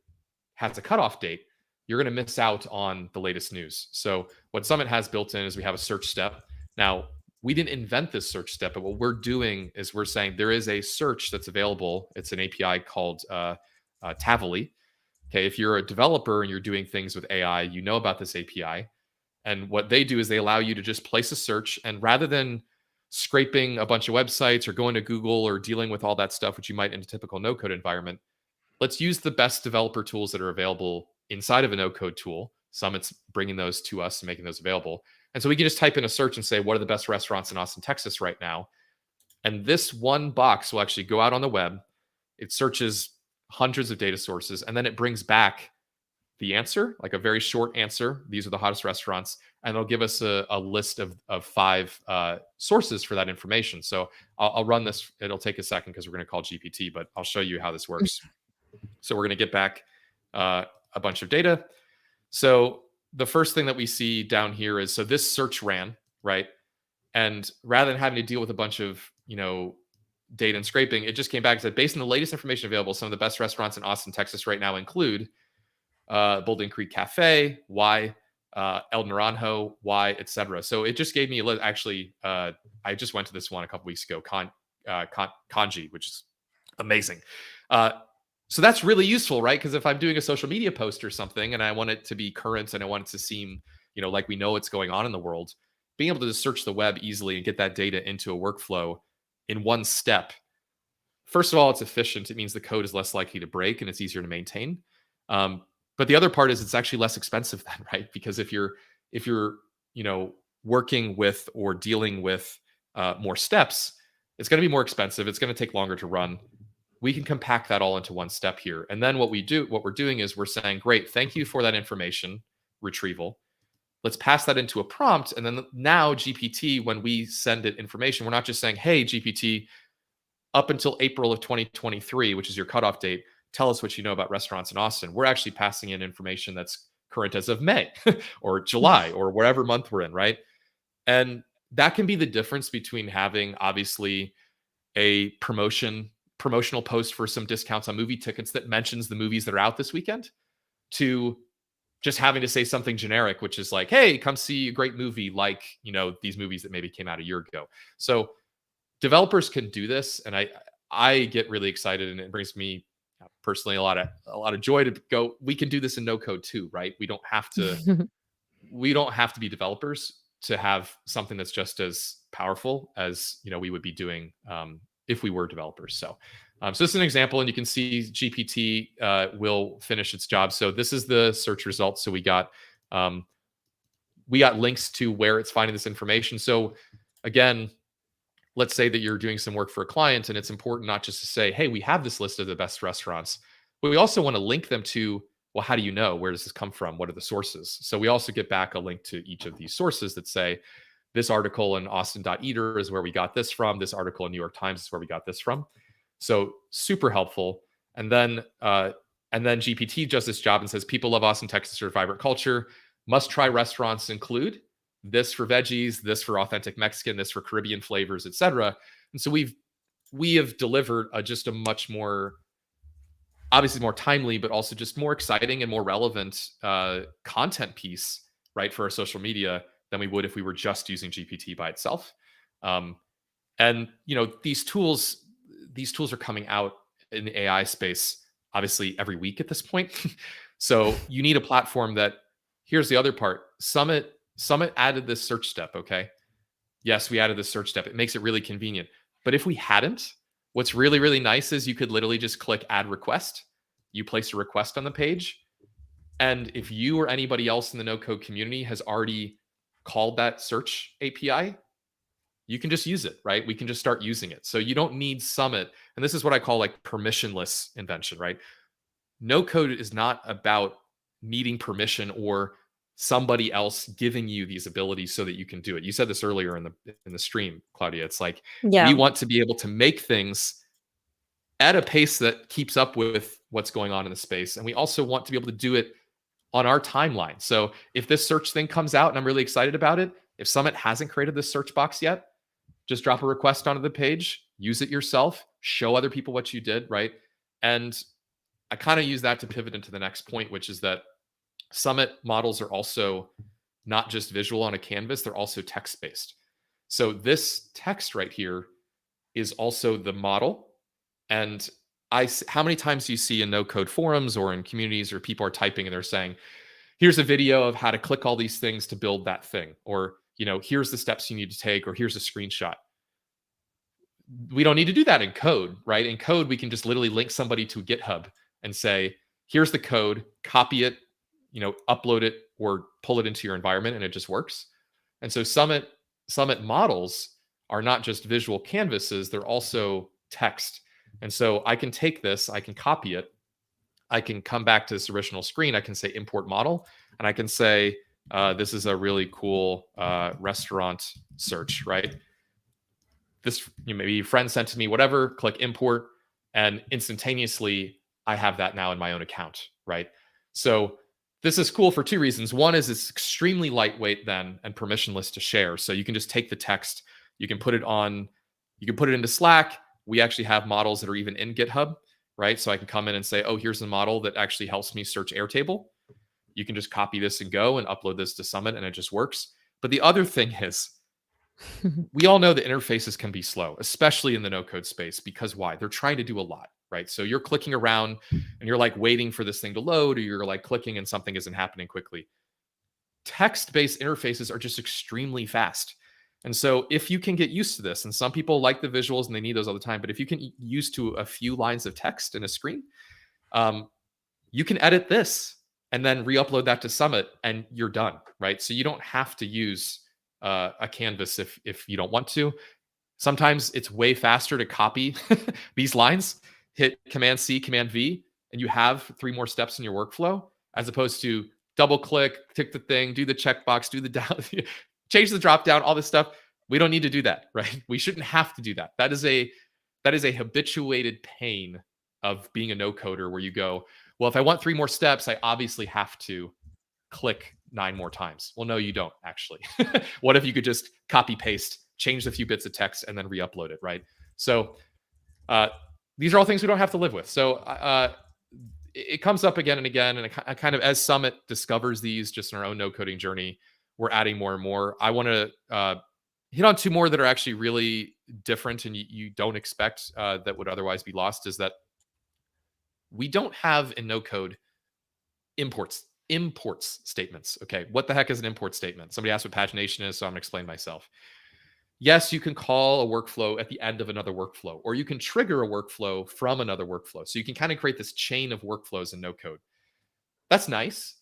has a cutoff date, you're going to miss out on the latest news. So what Summit has built in is we have a search step. Now, we didn't invent this search step, but what we're doing is we're saying there is a search that's available. It's an API called Tavily. Okay, if you're a developer and you're doing things with AI, you know about this API. And what they do is they allow you to just place a search, and rather than scraping a bunch of websites or going to Google or dealing with all that stuff, which you might in a typical no-code environment, let's use the best developer tools that are available inside of a no-code tool. Summit's bringing those to us and making those available. And so we can just type in a search and say, what are the best restaurants in Austin, Texas right now? And this one box will actually go out on the web. It searches hundreds of data sources, and then it brings back the answer, like a very short answer. These are the hottest restaurants. And it'll give us a list of 5 sources for that information. So I'll run this. It'll take a second because we're going to call GPT, but I'll show you how this works. So we're going to get back a bunch of data. So the first thing that we see down here is, so this search ran, right? And rather than having to deal with a bunch of, data and scraping, it just came back and said, based on the latest information available, some of the best restaurants in Austin, Texas right now include Bouldin Creek Cafe, why, El Naranjo, why, etc. So it just gave me a list. Actually, I just went to this one a couple weeks ago, Kanji, which is amazing. So that's really useful, right? Because if I'm doing a social media post or something and I want it to be current and I want it to seem, like we know what's going on in the world, being able to just search the web easily and get that data into a workflow in one step. First of all, it's efficient. It means the code is less likely to break and it's easier to maintain. But the other part is it's actually less expensive then, right? Because if you're working with or dealing with more steps, it's going to be more expensive. It's going to take longer to run. We can compact that all into one step here. And then what we're doing is we're saying, great, thank you for that information retrieval. Let's pass that into a prompt. And then now GPT, when we send it information, we're not just saying, hey, GPT, up until April of 2023, which is your cutoff date, tell us what you know about restaurants in Austin. We're actually passing in information that's current as of May or July or whatever month we're in, right? And that can be the difference between having, obviously, a promotional post for some discounts on movie tickets that mentions the movies that are out this weekend, to just having to say something generic, which is like, hey, come see a great movie, like, these movies that maybe came out a year ago. So developers can do this. And I get really excited, and it brings me personally a lot of joy to go, we can do this in no code too, right? We don't have to be developers to have something that's just as powerful as, we would be doing if we were developers. So this is an example, and you can see GPT will finish its job. So this is the search results. So we got links to where it's finding this information. So again, let's say that you're doing some work for a client, and it's important not just to say, hey, we have this list of the best restaurants, but we also want to link them to, well, how do you know? Where does this come from? What are the sources? So we also get back a link to each of these sources that say, this article in Austin.eater is where we got this from. This article in New York Times is where we got this from. So super helpful. And then GPT does this job and says, people love Austin, Texas for vibrant culture. Must try restaurants include this for veggies, this for authentic Mexican, this for Caribbean flavors, etc. And so we have delivered just a much more, obviously more timely, but also just more exciting and more relevant content piece, right, for our social media than we would if we were just using GPT by itself. And these tools are coming out in the AI space, obviously every week at this point. So you need a platform that, here's the other part. Summit added this search step. Okay. Yes, we added this search step. It makes it really convenient. But if we hadn't, what's really, really nice is you could literally just click add request. You place a request on the page. And if you or anybody else in the no code community has already called that search API, you can just use it, right? We can just start using it. So you don't need Summit. And this is what I call like permissionless invention, right? No code is not about needing permission or somebody else giving you these abilities so that you can do it. You said this earlier in the stream, Claudia. It's like we Yeah. want to be able to make things at a pace that keeps up with what's going on in the space, and we also want to be able to do it on our timeline. So if this search thing comes out and I'm really excited about it, if Summit hasn't created this search box yet, just drop a request onto the page, use it yourself, show other people what you did, right? And I kind of use that to pivot into the next point, which is that Summit models are also not just visual on a canvas, they're also text based. So this text right here is also the model. And how many times do you see in no code forums or in communities or people are typing and they're saying, here's a video of how to click all these things to build that thing, or here's the steps you need to take, or here's a screenshot. We don't need to do that in code, right? In code, we can just literally link somebody to GitHub and say, here's the code, copy it, upload it or pull it into your environment, and it just works. And so Summit models are not just visual canvases, they're also text. And so I can take this, I can copy it, I can come back to this original screen, I can say import model, and I can say, this is a really cool restaurant search, right? This, maybe a friend sent to me, whatever, click import, and instantaneously I have that now in my own account, right? So this is cool for two reasons. One is it's extremely lightweight then and permissionless to share. So you can just take the text, you can put it into Slack. We actually have models that are even in GitHub, right? So I can come in and say, oh, here's a model that actually helps me search Airtable. You can just copy this and go and upload this to Summit, and it just works. But the other thing is, we all know the interfaces can be slow, especially in the no-code space, because why? They're trying to do a lot, right? So you're clicking around and you're like waiting for this thing to load, or you're like clicking and something isn't happening quickly. Text-based interfaces are just extremely fast. And so if you can get used to this, and some people like the visuals and they need those all the time, but if you can get used to a few lines of text in a screen, you can edit this and then re-upload that to Summit and you're done, right? So you don't have to use a canvas if you don't want to. Sometimes it's way faster to copy these lines, hit Command C, Command V, and you have 3 more steps in your workflow, as opposed to double click, tick the thing, do the checkbox, do the down, change the drop down, all this stuff. We don't need to do that, right? We shouldn't have to do that. That is a habituated pain of being a no-coder, where you go, well, if I want 3 more steps, I obviously have to click 9 more times. Well, no, you don't actually. What if you could just copy paste, change a few bits of text, and then re-upload it, right? So these are all things we don't have to live with. So it comes up again and again, and I kind of, as Summit discovers these just in our own no coding journey, we're adding more and more. I want to hit on 2 more that are actually really different and you don't expect that would otherwise be lost. Is that we don't have in no code imports statements. Okay, what the heck is an import statement? Somebody asked what pagination is, so I'm gonna explain myself. Yes, you can call a workflow at the end of another workflow, or you can trigger a workflow from another workflow. So you can kind of create this chain of workflows in no code. That's nice.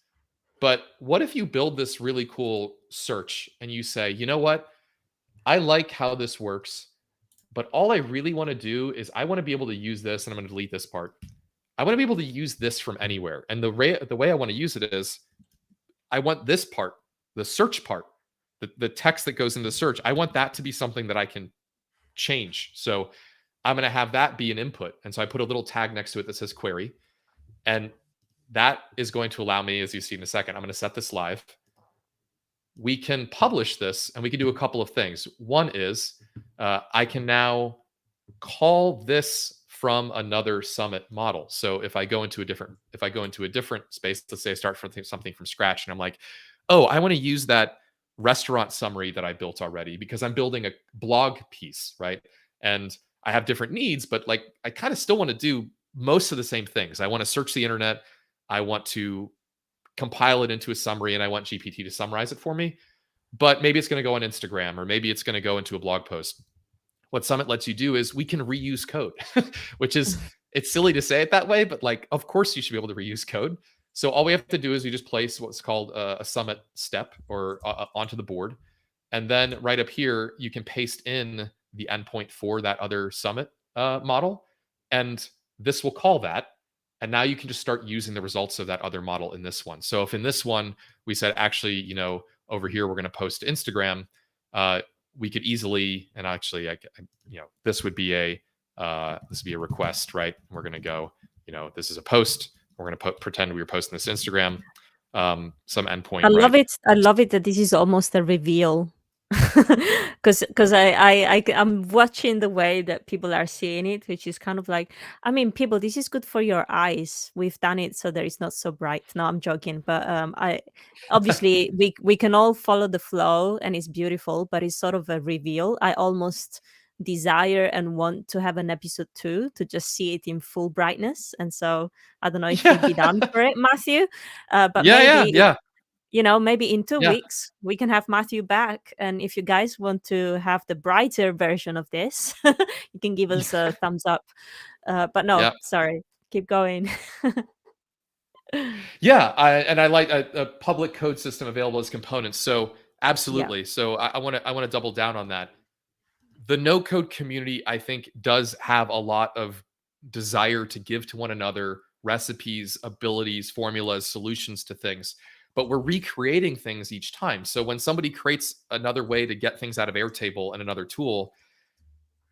But what if you build this really cool search and you say, you know what? I like how this works, but all I really want to do is I want to be able to use this, and I'm going to delete this part. I want to be able to use this from anywhere. And the way I want to use it is I want this part, the search part, the text that goes into search, I want that to be something that I can change. So I'm going to have that be an input. And so I put a little tag next to it that says query. And that is going to allow me, as you see in a second, I'm going to set this live. We can publish this and we can do a couple of things. One is I can now call this from another Summit model. So if I go into a different space, let's say I start from something from scratch, and I'm like, oh, I want to use that restaurant summary that I built already because I'm building a blog piece, right? And I have different needs, but like I kind of still want to do most of the same things. I want to search the internet. I want to compile it into a summary, and I want GPT to summarize it for me. But maybe it's going to go on Instagram, or maybe it's going to go into a blog post. What Summit lets you do is we can reuse code, which is, it's silly to say it that way, but like, of course you should be able to reuse code. So all we have to do is we just place what's called a summit step or onto the board. And then right up here, you can paste in the endpoint for that other summit model. And this will call that. And now you can just start using the results of that other model in this one. So if in this one, we said, actually, over here, we're going to post to Instagram, we could easily, and actually, this would be a request, right? We're going to go, this is a post. We're going to pretend we were posting this to Instagram, some endpoint, I right? love it. I love it that this is almost a reveal, because I'm watching the way that people are seeing it, which is kind of like, I mean, people, this is good for your eyes. We've done it so that it's not so bright. No, I'm joking, but I obviously we can all follow the flow, and it's beautiful, but it's sort of a reveal. I almost desire and want to have an episode 2 to just see it in full brightness, and so I don't know if you'd be down Yeah. for it, Matthew, but Yeah, yeah, maybe yeah, maybe in 2 yeah. weeks we can have Matthew back. And if you guys want to have the brighter version of this, you can give us a thumbs up. But no, Yeah. sorry, keep going. Yeah, I like a public code system available as components. So Yeah. absolutely. So I want to double down on that. The no code community, I think, does have a lot of desire to give to one another recipes, abilities, formulas, solutions to things. But we're recreating things each time. So when somebody creates another way to get things out of Airtable and another tool,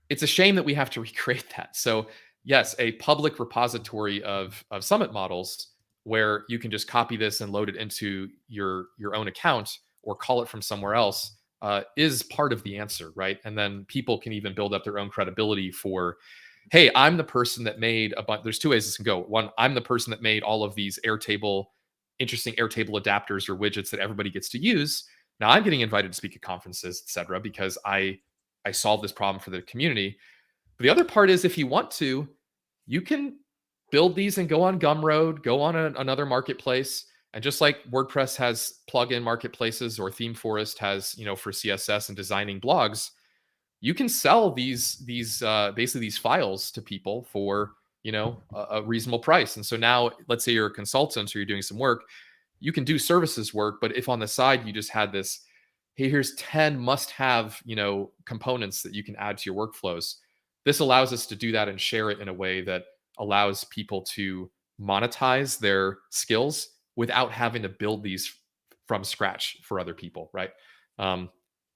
it's a shame that we have to recreate that. So yes, a public repository of Summit models where you can just copy this and load it into your own account or call it from somewhere else is part of the answer, right? And then people can even build up their own credibility for, hey, I'm the person that made a bunch. There's two ways this can go. One, I'm the person that made all of these interesting Airtable adapters or widgets that everybody gets to use. Now I'm getting invited to speak at conferences, et cetera, because I solved this problem for the community. But the other part is if you want to, you can build these and go on Gumroad, go on another marketplace. And just like WordPress has plugin marketplaces or ThemeForest has, for CSS and designing blogs, you can sell these basically these files to people for a reasonable price. And so now, let's say you're a consultant or you're doing some work, you can do services work. But if on the side you just had this, hey, here's 10 must-have components that you can add to your workflows. This allows us to do that and share it in a way that allows people to monetize their skills without having to build these from scratch for other people, right?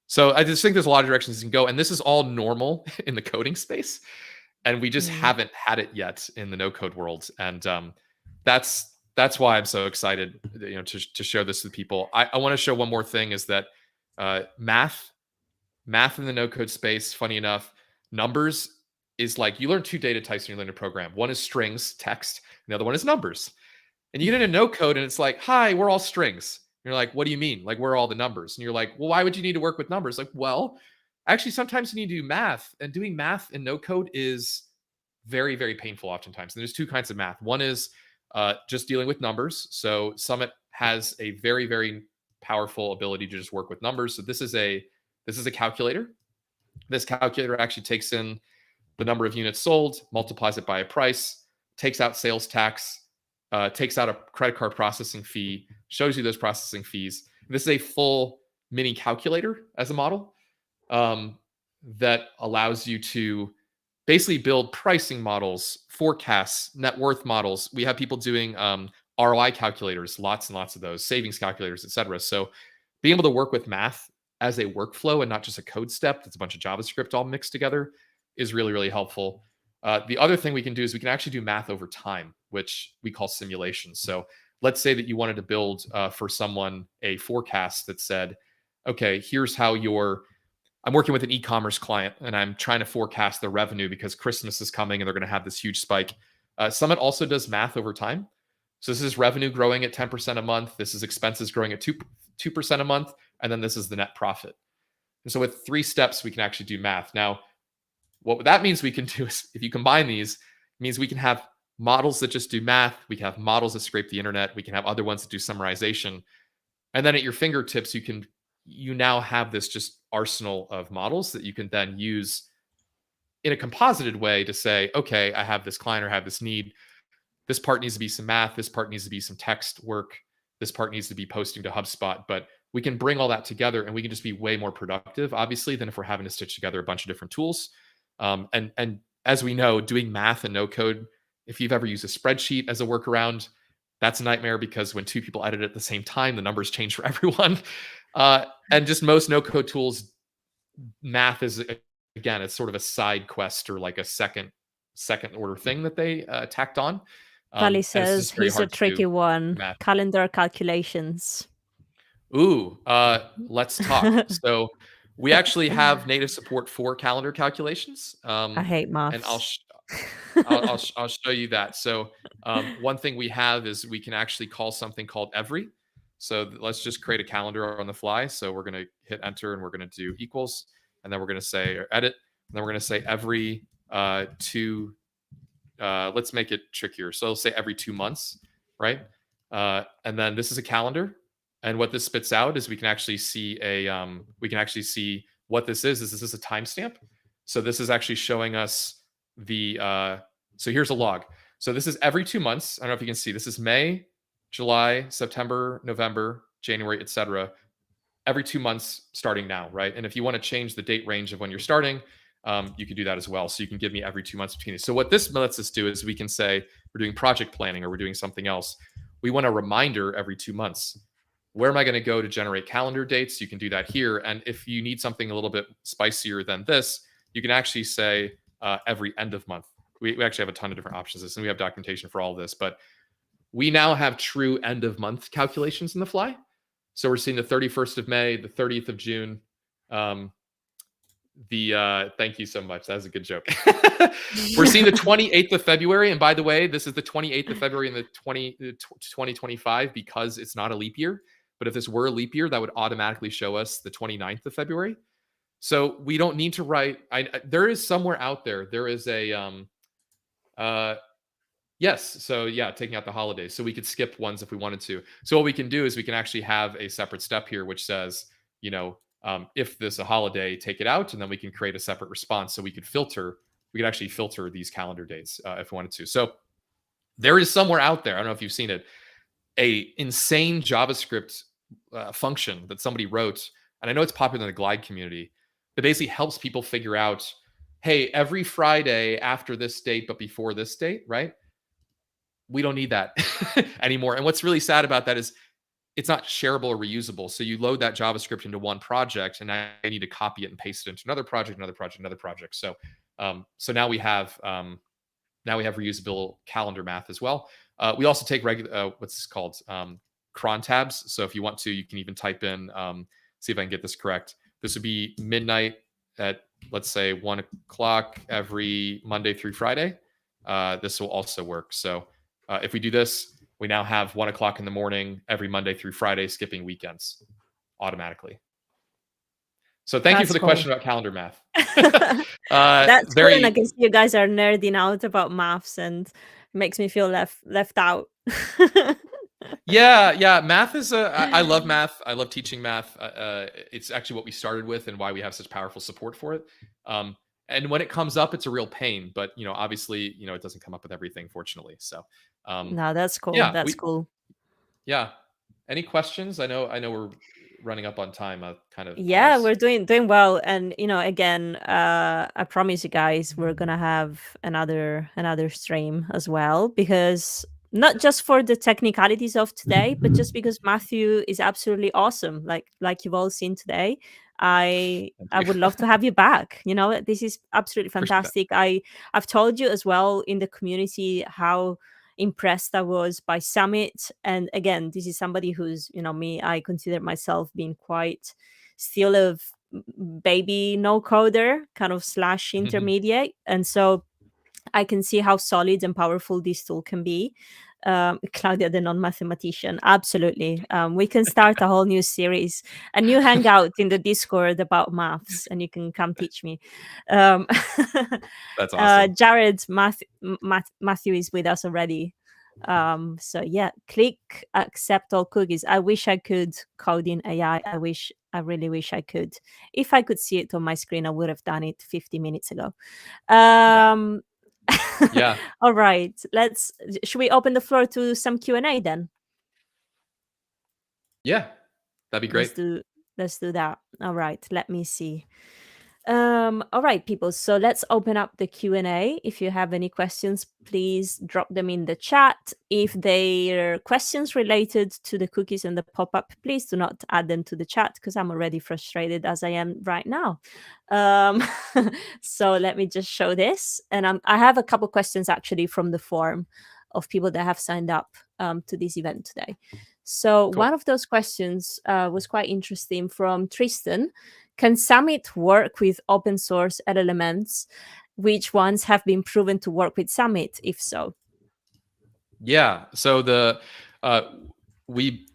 So I just think there's a lot of directions you can go, and this is all normal in the coding space, and we just Mm. haven't had it yet in the no-code world, and that's why I'm so excited, to share this with people. I want to show one more thing is that math in the no-code space, funny enough, numbers is like you learn two data types when you learn a program. One is strings, text, and the other one is numbers. And you get into no code and it's like, hi, we're all strings. And you're like, what do you mean? Like, where are all the numbers? And you're like, well, why would you need to work with numbers? Like, well, actually, sometimes you need to do math. And doing math in no code is very, very painful oftentimes. And there's two kinds of math. One is just dealing with numbers. So Summit has a very, very powerful ability to just work with numbers. So this is a calculator. This calculator actually takes in the number of units sold, multiplies it by a price, takes out sales tax, takes out a credit card processing fee, shows you those processing fees. This is a full mini calculator as a model that allows you to basically build pricing models, forecasts, net worth models. We have people doing ROI calculators, lots and lots of those, savings calculators, et cetera. So being able to work with math as a workflow and not just a code step that's a bunch of JavaScript all mixed together is really, really helpful. The other thing we can do is we can actually do math over time, which we call simulations. So let's say that you wanted to build for someone a forecast that said, okay, here's how I'm working with an e-commerce client and I'm trying to forecast their revenue because Christmas is coming and they're going to have this huge spike. Summit also does math over time. So this is revenue growing at 10% a month. This is expenses growing at 2% a month. And then this is the net profit. And so with 3 steps, we can actually do math. Now, what that means we can do is if you combine these, it means we can have models that just do math. We can have models that scrape the internet. We can have other ones that do summarization. And then at your fingertips, you now have this just arsenal of models that you can then use in a composited way to say, okay, I have this client or I have this need. this part needs to be some math, this part needs to be some text work, this part needs to be posting to HubSpot. But we can bring all that together and we can just be way more productive, obviously, than if we're having to stitch together a bunch of different tools. And as we know, doing math and no code, if you've ever used a spreadsheet as a workaround, that's a nightmare because when two people edit at the same time, the numbers change for everyone. And just most no code tools, math is, again, it's sort of a side quest or like a second order thing that they tacked on. Vali says here's a tricky one: math. calendar calculations. Ooh, let's talk. So we actually have native support for calendar calculations. I hate math. And I'll show you that. So one thing we have is we can actually call something called every. So let's just create a calendar on the fly. So we're going to hit enter and we're going to do equals. And then we're going to say or edit. And then we're going to say every two. Let's make it trickier. So let's say every 2 months, right? And then this is a calendar. And what this spits out is we can actually see what this is. This is a timestamp. So this is actually showing us so here's a log. So this is every 2 months. I don't know if you can see. This is May, July, September, November, January, etc. Every 2 months starting now, right? And if you want to change the date range of when you're starting, you can do that as well. So you can give me every 2 months between these. So what this lets us do is we can say we're doing project planning or we're doing something else. We want a reminder every 2 months. Where am I going to go to generate calendar dates? You can do that here. And if you need something a little bit spicier than this, you can actually say every end of month. We actually have a ton of different options, and we have documentation for all of this. But we now have true end of month calculations in the fly. So we're seeing the 31st of May, the 30th of June. Thank you so much. That was a good joke. We're seeing the 28th of February. And by the way, this is the 28th of February in the 2025 because it's not a leap year. But if this were a leap year, that would automatically show us the 29th of February. So we don't need to write. There is somewhere out there. There is a, yes. So yeah, taking out the holidays. So we could skip ones if we wanted to. So what we can do is we can actually have a separate step here, which says, if there's a holiday, take it out. And then we can create a separate response. So we could actually filter these calendar dates if we wanted to. So there is somewhere out there, I don't know if you've seen it, a insane JavaScript function that somebody wrote. And I know it's popular in the Glide community. That basically helps people figure out, hey, every Friday after this date, but before this date, right? We don't need that anymore. And what's really sad about that is it's not shareable or reusable. So you load that JavaScript into one project, and now you need to copy it and paste it into another project, another project, another project. So, so now we have reusable calendar math as well. We also take what's this called? Cron tabs. So if you want to, you can even type in, see if I can get this correct. This would be midnight at, let's say, 1 o'clock every Monday through Friday. This will also work. So if we do this, we now have 1 o'clock in the morning every Monday through Friday, skipping weekends automatically. So thank you for the question about calendar math. That's cool, and I can see you guys are nerding out about maths, and it makes me feel left out. Yeah. Math is I love math. I love teaching math. It's actually what we started with and why we have such powerful support for it. And when it comes up, it's a real pain, but obviously, it doesn't come up with everything, fortunately. So, no, that's cool. Yeah, that's cool. Yeah. Any questions? I know we're running up on time. Yeah, we're doing well, and again, I promise you guys we're gonna have another stream as well, because not just for the technicalities of today, but just because Matthew is absolutely awesome, like you've all seen today. I would love to have you back. This is absolutely fantastic. I've told you as well in the community how impressed I was by Summit. And again, this is somebody who's, me, I consider myself being quite still a baby no coder kind of / intermediate. And so I can see how solid and powerful this tool can be. Claudia, the non-mathematician, absolutely. We can start a whole new series, a new hangout in the Discord about maths, and you can come teach me. That's awesome. Jared, Matthew is with us already. So yeah, click accept all cookies. I wish I could code in AI. I really wish I could. If I could see it on my screen, I would have done it 50 minutes ago. Yeah. All right. Should we open the floor to some Q&A then? Yeah. That'd be Let's great. do let's do that. All right. Let me see. All right, people, so let's open up the Q&A. If you have any questions, please drop them in the chat. If they're questions related to the cookies and the pop-up, please do not add them to the chat, because I'm already frustrated as I am right now. So let me just show this, and I have a couple questions actually from the form of people that have signed up to this event today. So Cool. one of those questions was quite interesting, from Tristan. Can Summit work with open source LLMs? Which ones have been proven to work with Summit, if so? Yeah. So uh, we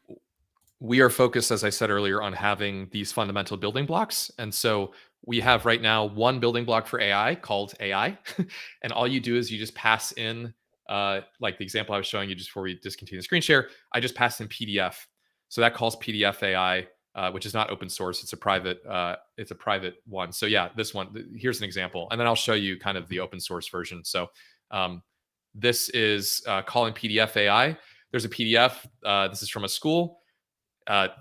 we are focused, as I said earlier, on having these fundamental building blocks. And so we have right now one building block for AI called AI. And all you do is you just pass in, like the example I was showing you just before we discontinue the screen share, I just passed in PDF. So that calls PDF AI, which is not open source. It's a private one. So yeah, this one, here's an example. And then I'll show you kind of the open source version. So this is calling PDF AI. There's a PDF. This is from a school.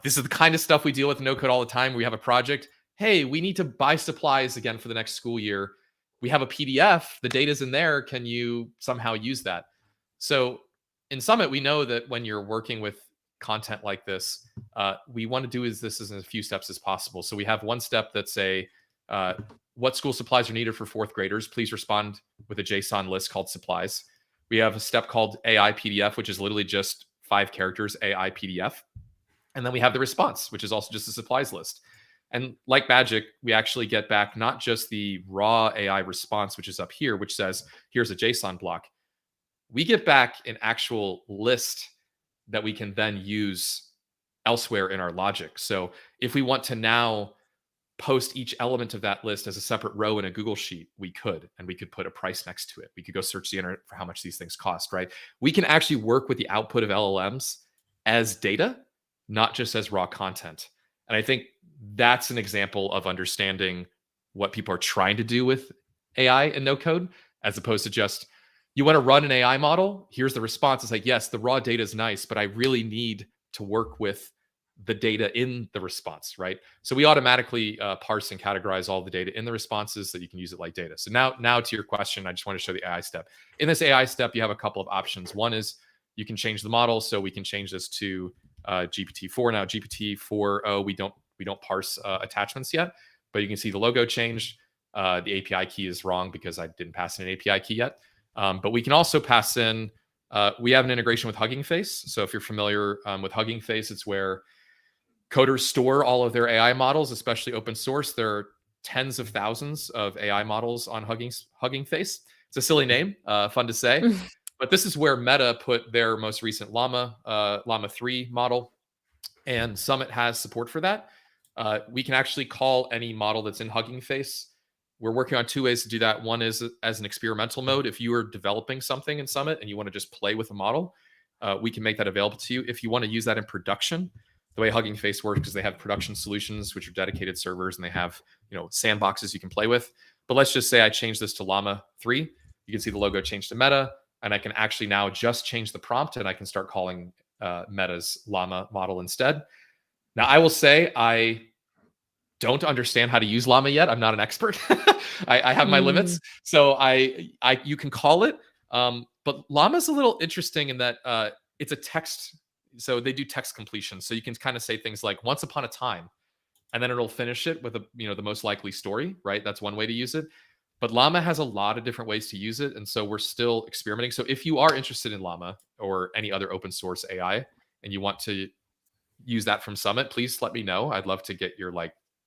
This is the kind of stuff we deal with in no code all the time. We have a project. Hey, we need to buy supplies again for the next school year. We have a PDF. The data's in there. Can you somehow use that? So in Summit, we know that when you're working with content like this, we want to do this as a few steps as possible. So we have one step that's what school supplies are needed for fourth graders. Please respond with a JSON list called supplies. We have a step called AI PDF, which is literally just 5 characters, AI PDF. And then we have the response, which is also just a supplies list. And like magic, we actually get back not just the raw AI response, which is up here, which says, here's a JSON block. We get back an actual list that we can then use elsewhere in our logic. So if we want to now post each element of that list as a separate row in a Google Sheet, we could, and we could put a price next to it. We could go search the internet for how much these things cost, right? We can actually work with the output of LLMs as data, not just as raw content. And I think that's an example of understanding what people are trying to do with AI and no code, as opposed to just, you want to run an AI model? Here's the response. It's like, yes, the raw data is nice, but I really need to work with the data in the response, right? So we automatically parse and categorize all the data in the responses so that you can use it like data. So now to your question, I just want to show the AI step. In this AI step, you have a couple of options. One is you can change the model. So we can change this to GPT-4. Now GPT-4o, we don't parse attachments yet, but you can see the logo changed. The API key is wrong because I didn't pass in an API key yet. But we can also pass in, we have an integration with Hugging Face. So if you're familiar with Hugging Face, it's where coders store all of their AI models, especially open source. There are tens of thousands of AI models on Hugging Face. It's a silly name, fun to say. But this is where Meta put their most recent Llama 3 model, and Summit has support for that. We can actually call any model that's in Hugging Face. We're working on 2 ways to do that. One is as an experimental mode. If you are developing something in Summit and you want to just play with a model, we can make that available to you. If you want to use that in production, the way Hugging Face works is they have production solutions, which are dedicated servers, and they have sandboxes you can play with. But let's just say I change this to Llama 3. You can see the logo change to Meta, and I can actually now just change the prompt, and I can start calling Meta's Llama model instead. Now, I will say I don't understand how to use Llama yet. I'm not an expert. I have my limits. So you can call it, but Llama's a little interesting in that it's a text. So they do text completion. So you can kind of say things like "once upon a time," and then it'll finish it with the most likely story. Right? That's one way to use it. But Llama has a lot of different ways to use it, and so we're still experimenting. So if you are interested in Llama or any other open source AI, and you want to use that from Summit, please let me know. I'd love to get your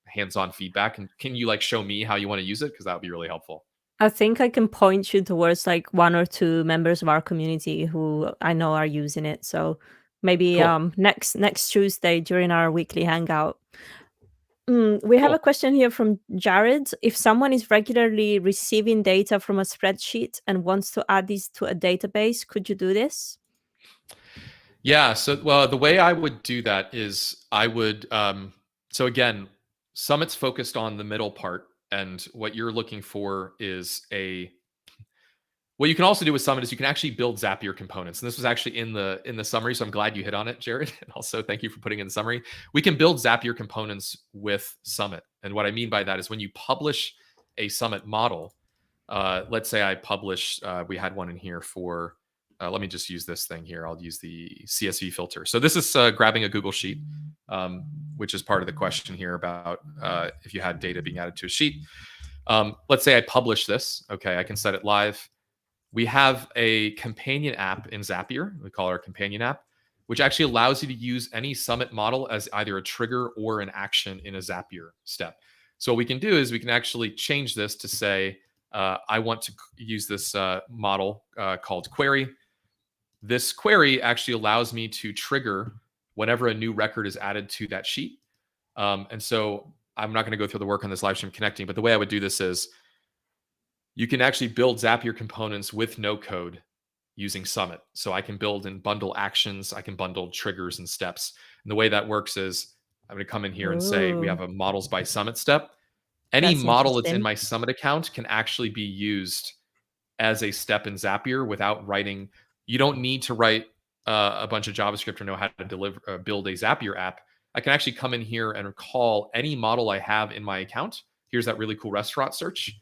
hands-on feedback. And can you show me how you want to use it? Because that would be really helpful. I think I can point you towards 1 or 2 members of our community who I know are using it. So maybe Cool. next Tuesday during our weekly hangout. We have Cool. a question here from Jared. If someone is regularly receiving data from a spreadsheet and wants to add this to a database, could you do this? Yeah. So, well, the way I would do that is I would, so again, Summit's focused on the middle part. And what you're looking for is What you can also do with Summit is you can actually build Zapier components. And this was actually in the summary. So I'm glad you hit on it, Jared. And also thank you for putting in the summary. We can build Zapier components with Summit. And what I mean by that is when you publish a Summit model, let's say I publish, we had one in here for, let me just use this thing here. I'll use the CSV filter. So this is grabbing a Google Sheet, which is part of the question here about if you had data being added to a sheet. Let's say I publish this. Okay, I can set it live. We have a companion app in Zapier. We call it our companion app, which actually allows you to use any Summit model as either a trigger or an action in a Zapier step. So what we can do is we can actually change this to say, I want to use this model called query. This query actually allows me to trigger whenever a new record is added to that sheet. And so I'm not going to go through the work on this live stream connecting, but the way I would do this is you can actually build Zapier components with no code using Summit. So I can build and bundle actions. I can bundle triggers and steps. And the way that works is I'm going to come in here and say we have a models by Summit step. Any model that's in my Summit account can actually be used as a step in Zapier without writing. You don't need to write a bunch of JavaScript or know how to build a Zapier app. I can actually come in here and call any model I have in my account. Here's that really cool restaurant search.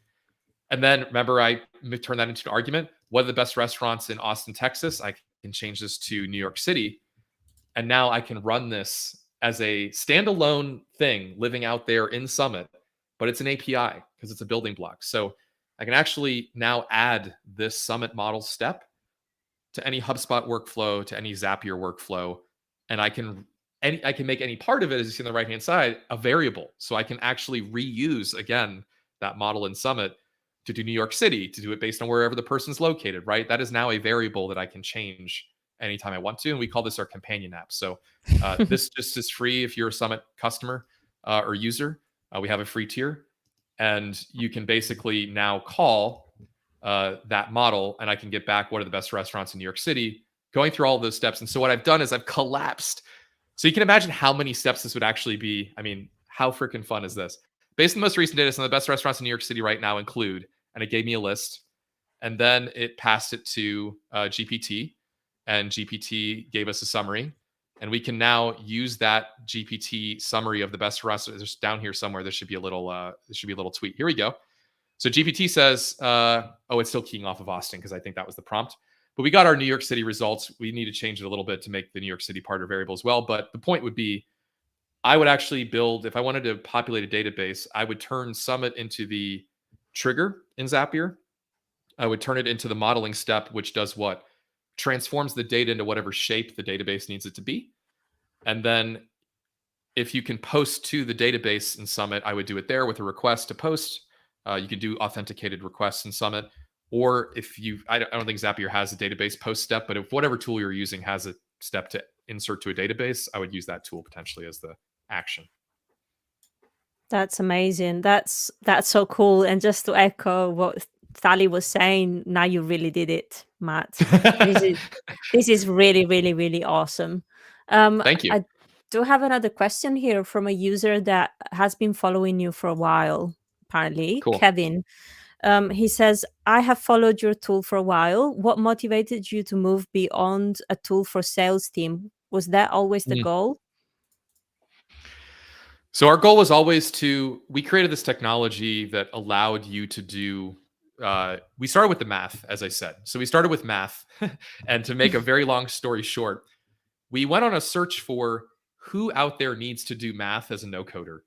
And then remember, I turn that into an argument. What are the best restaurants in Austin, Texas? I can change this to New York City. And now I can run this as a standalone thing living out there in Summit, but it's an API because it's a building block. So I can actually now add this Summit model step to any HubSpot workflow, to any Zapier workflow. And I can make any part of it, as you see on the right-hand side, a variable. So I can actually reuse, again, that model in Summit to do New York City, to do it based on wherever the person's located, right? That is now a variable that I can change anytime I want to. And we call this our companion app. So this just is free if you're a Summit customer or user. We have a free tier. And you can basically now call that model and I can get back what are the best restaurants in New York City, going through all of those steps. And so what I've done is I've collapsed. So you can imagine how many steps this would actually be. I mean, how freaking fun is this? Based on the most recent data, some of the best restaurants in New York City right now include, and it gave me a list. And then it passed it to GPT, and GPT gave us a summary. And we can now use that GPT summary of the best restaurants. There's down here somewhere. There should be a little tweet. Here we go. So GPT says, it's still keying off of Austin because I think that was the prompt. But we got our New York City results. We need to change it a little bit to make the New York City part a variable as well. But the point would be, I would actually build, if I wanted to populate a database, I would turn Summit into the trigger in Zapier. I would turn it into the modeling step, which does what? Transforms the data into whatever shape the database needs it to be. And then if you can post to the database in Summit, I would do it there with a request to post. You could do authenticated requests in Summit. Or if I don't think Zapier has a database post step, but if whatever tool you're using has a step to insert to a database, I would use that tool potentially as the action. That's amazing. That's so cool. And just to echo what Sally was saying, now you really did it, Matt. This is really, really, really awesome. Thank you. I do have another question here from a user that has been following you for a while, apparently. Cool. Kevin. He says, I have followed your tool for a while. What motivated you to move beyond a tool for sales team? Was that always the goal? So our goal was always we created this technology that allowed you to do, we started with the math, as I said. So we started with math. And to make a very long story short, we went on a search for who out there needs to do math as a no-coder.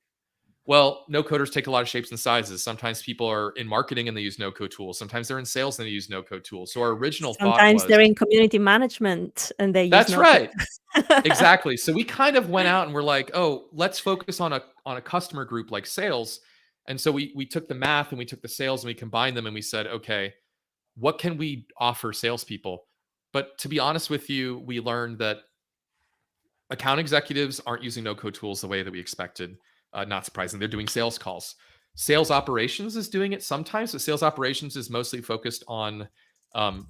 Well, no-coders take a lot of shapes and sizes. Sometimes people are in marketing and they use no-code tools. Sometimes they're in sales and they use no-code tools. So our original thought was... Sometimes they're in community management and they use That's no-code. right. Exactly. So we kind of went out and we're like, let's focus on a customer group like sales. And so we took the math and we took the sales and we combined them and we said, okay, what can we offer salespeople? But to be honest with you, we learned that account executives aren't using no-code tools the way that we expected. Not surprising. They're doing sales calls. Sales operations is doing it sometimes, but sales operations is mostly focused on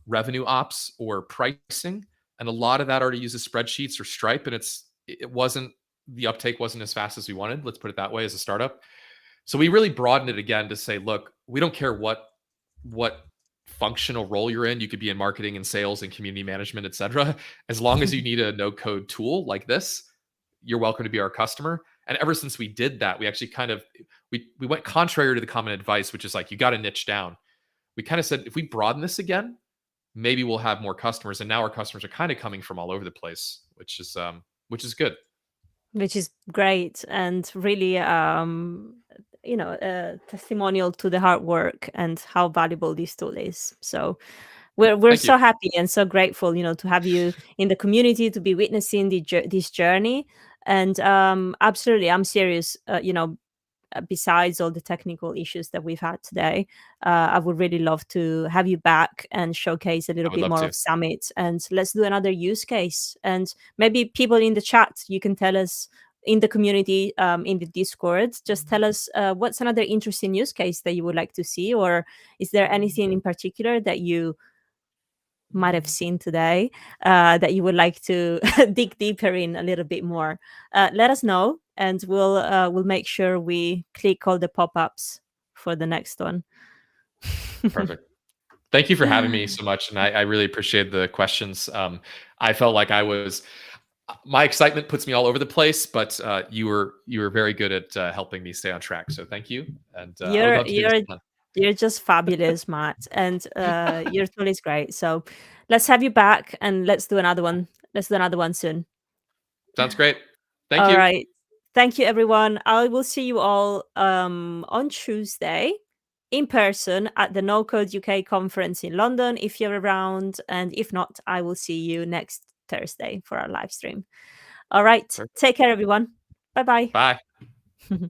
revenue ops or pricing. And a lot of that already uses spreadsheets or Stripe. And the uptake wasn't as fast as we wanted. Let's put it that way as a startup. So we really broadened it again to say, look, we don't care what functional role you're in. You could be in marketing and sales and community management, etc. As long as you need a no code tool like this, you're welcome to be our customer. And ever since we did that, we actually kind of we went contrary to the common advice, which is like you got to niche down. We kind of said if we broaden this again, maybe we'll have more customers. And now our customers are kind of coming from all over the place, which is good. Which is great and really testimonial to the hard work and how valuable this tool is. So we're Thank you. so happy and so grateful, to have you in the community, to be witnessing this journey. And absolutely, I'm serious. Besides all the technical issues that we've had today, I would really love to have you back and showcase a little I would bit love more to. of Summit. And let's do another use case. And maybe people in the chat, you can tell us in the community, in the Discord, just tell us what's another interesting use case that you would like to see, or is there anything in particular that you might have seen today that you would like to dig deeper in a little bit more. Let us know, and we'll make sure we click all the pop-ups for the next one. Perfect. Thank you for having me so much, and I really appreciate the questions. I felt like my excitement puts me all over the place, but you were very good at helping me stay on track. So thank you, and I would You're love to do this you're again. you're just fabulous, Matt, and your tool is great. So let's have you back, and let's do another one. Let's do another one soon. Sounds great. Thank All you. right. Thank you, everyone. I will see you all on Tuesday in person at the No Code UK conference in London if you're around. And if not, I will see you next Thursday for our live stream. All right. Perfect. Take care, everyone. Bye bye. Bye.